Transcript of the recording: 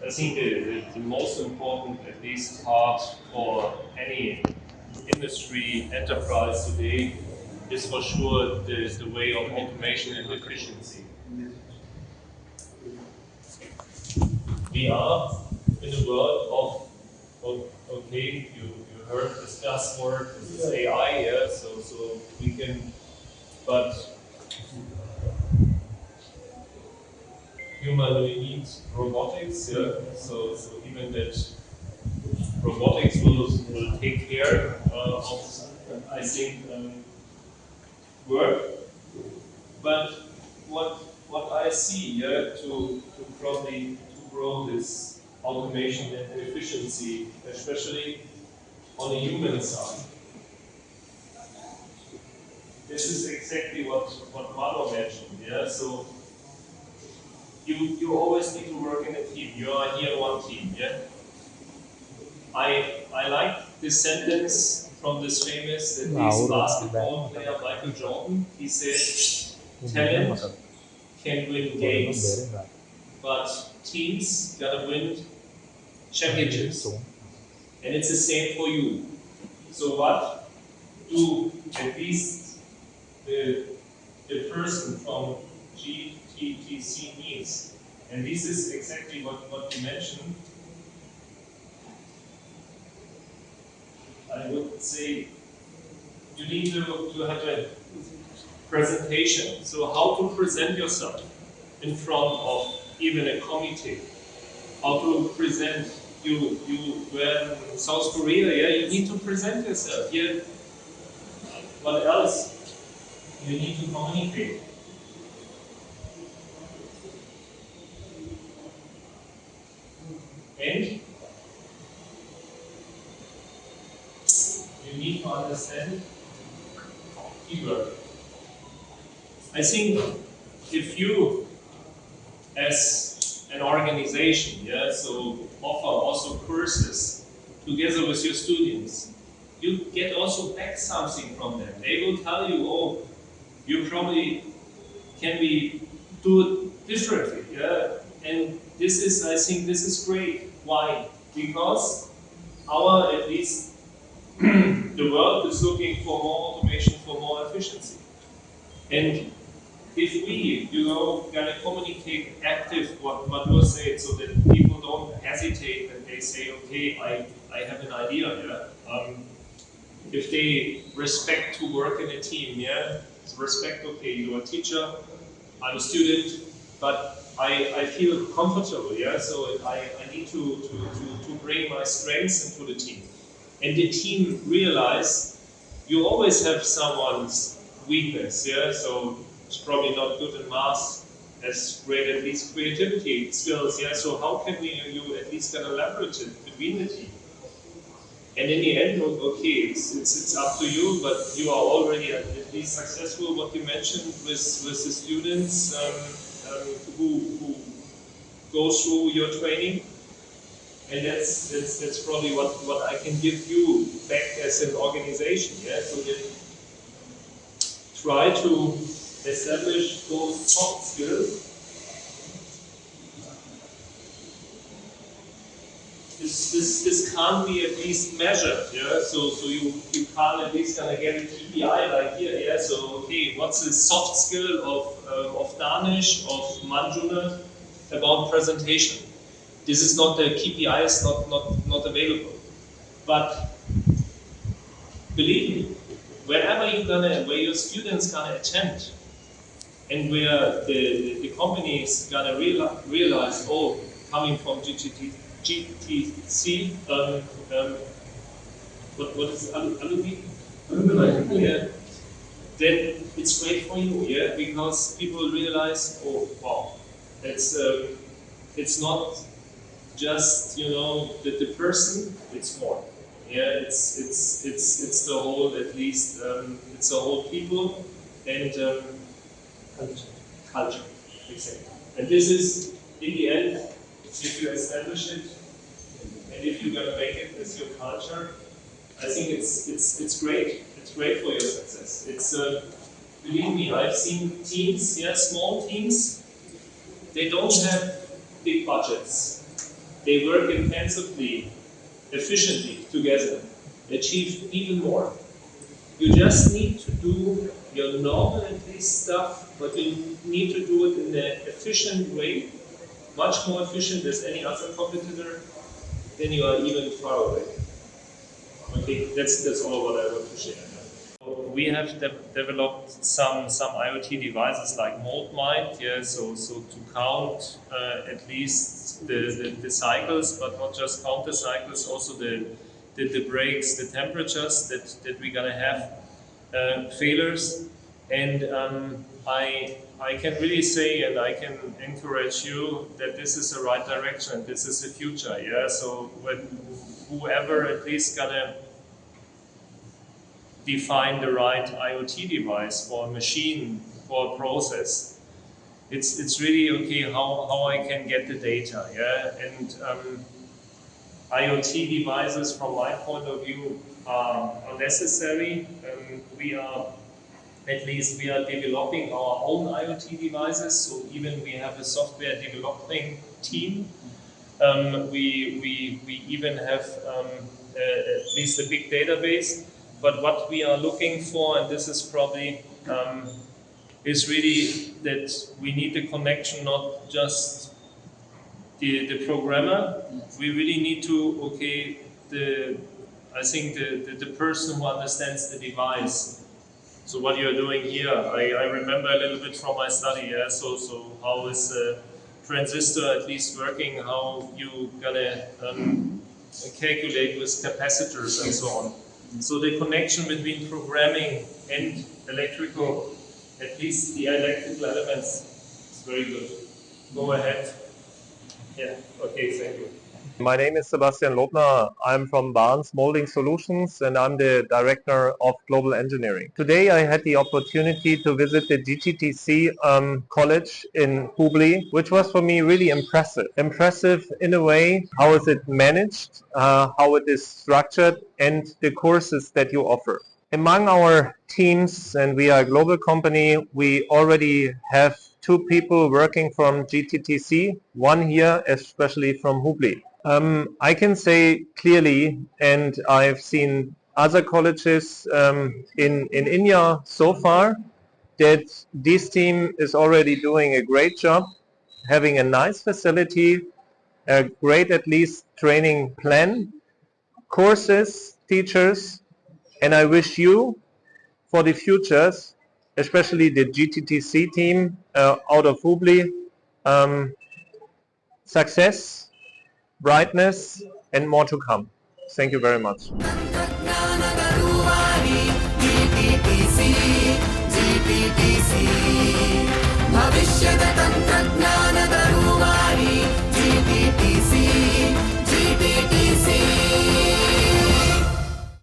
I think the most important, at least, part for any industry enterprise today is for sure the way of automation and efficiency. We are in a world of okay, you heard this buzzword, this is AI, yeah, so we can, but humanly need robotics, yeah, so even that robotics will take care of, I think, work. But what I see, yeah, to probably to grow this automation and efficiency, especially on the human side. This is exactly what Mano mentioned, yeah. So you always need to work in a team. You are here one team, yeah. I like this sentence from this famous, at least basketball player Michael Jordan. He said, "Talent can win games, but teams gotta win championships." And it's the same for you. So what do at least the person from GTTC needs? And this is exactly what you mentioned. I would say you need to have a presentation. So how to present yourself in front of even a committee. How to present you were in South Korea, yeah, you need to present yourself. Here, what else? You need to communicate. And you need to understand keyword. I think if you, as an organization, yeah, so offer also courses together with your students, you get also back something from them. They will tell you, oh, you probably can do it differently, yeah. And this is, I think, this is great. Why? Because at least the world is looking for more automation, for more efficiency. And if we, gonna communicate active what you say, so that people don't hesitate and they say, okay, I have an idea, yeah. If they respect to work in a team, yeah, respect, okay, you're a teacher, I'm a student, but I feel comfortable, yeah, so I need to bring my strengths into the team. And the team realize you always have someone's weakness, yeah, so it's probably not good in math, as great at least creativity skills, yeah, so how can you at least gonna leverage it between the team? And in the end, okay, it's up to you, but you are already at least successful. What you mentioned with the students who go through your training, and that's probably what I can give you back as an organization. Yeah, so that try to establish those soft skills. This can't be at least measured, yeah. So you can't at least gonna get a KPI like here, yeah. So okay, what's the soft skill of Danish, of Manjuna about presentation? This is not the KPI is not available. But believe me, where your students gonna attend, and where the company is gonna realize, oh, coming from GTTC, what is Hubli? Yeah. Then it's great for you, yeah, because people realize, oh wow, it's not just the person, it's more. Yeah, it's the whole, at least it's the whole people and culture, exactly. And this is in the end, if you establish it and if you're gonna make it as your culture, I think it's great. It's great for your success. It's believe me, I've seen teams, yeah, small teams. They don't have big budgets. They work intensively, efficiently together, achieve even more. You just need to do your normal at least stuff, but you need to do it in an efficient way, much more efficient as any other competitor, then you are even far away. Okay, that's all what I want to share. We have developed some IoT devices like MoldMind, yeah, so to count at least the cycles, but not just count the cycles, also the brakes, the temperatures that we're gonna have failures. And I can really say, and I can encourage you that this is the right direction, this is the future, yeah. So when whoever at least gonna define the right IoT device for a machine, for a process, it's really okay how I can get the data, yeah. And IoT devices, from my point of view, are necessary. We are developing our own IoT devices, so even we have a software developing team. We even have at least a big database. But what we are looking for, and this is probably, is really that we need the connection, not just the programmer. We really need to, I think the person who understands the device. So what you're doing here, I remember a little bit from my study, yeah? So how is a transistor at least working, how you gonna calculate with capacitors and so on. So the connection between programming and electrical, at least the electrical elements, is very good. Go ahead. Yeah, okay, thank you. My name is Sebastian Lobner. I'm from Barnes Molding Solutions and I'm the Director of Global Engineering. Today I had the opportunity to visit the GTTC college in Hubli, which was for me really impressive. Impressive in a way, how is it managed, how it is structured, and the courses that you offer. Among our teams, and we are a global company, we already have 2 people working from GTTC, 1 here, especially from Hubli. I can say clearly, and I've seen other colleges in India so far, that this team is already doing a great job, having a nice facility, a great at least training plan, courses, teachers, and I wish you for the futures, especially the GTTC team out of Hubli, success, brightness, and more to come. Thank you very much.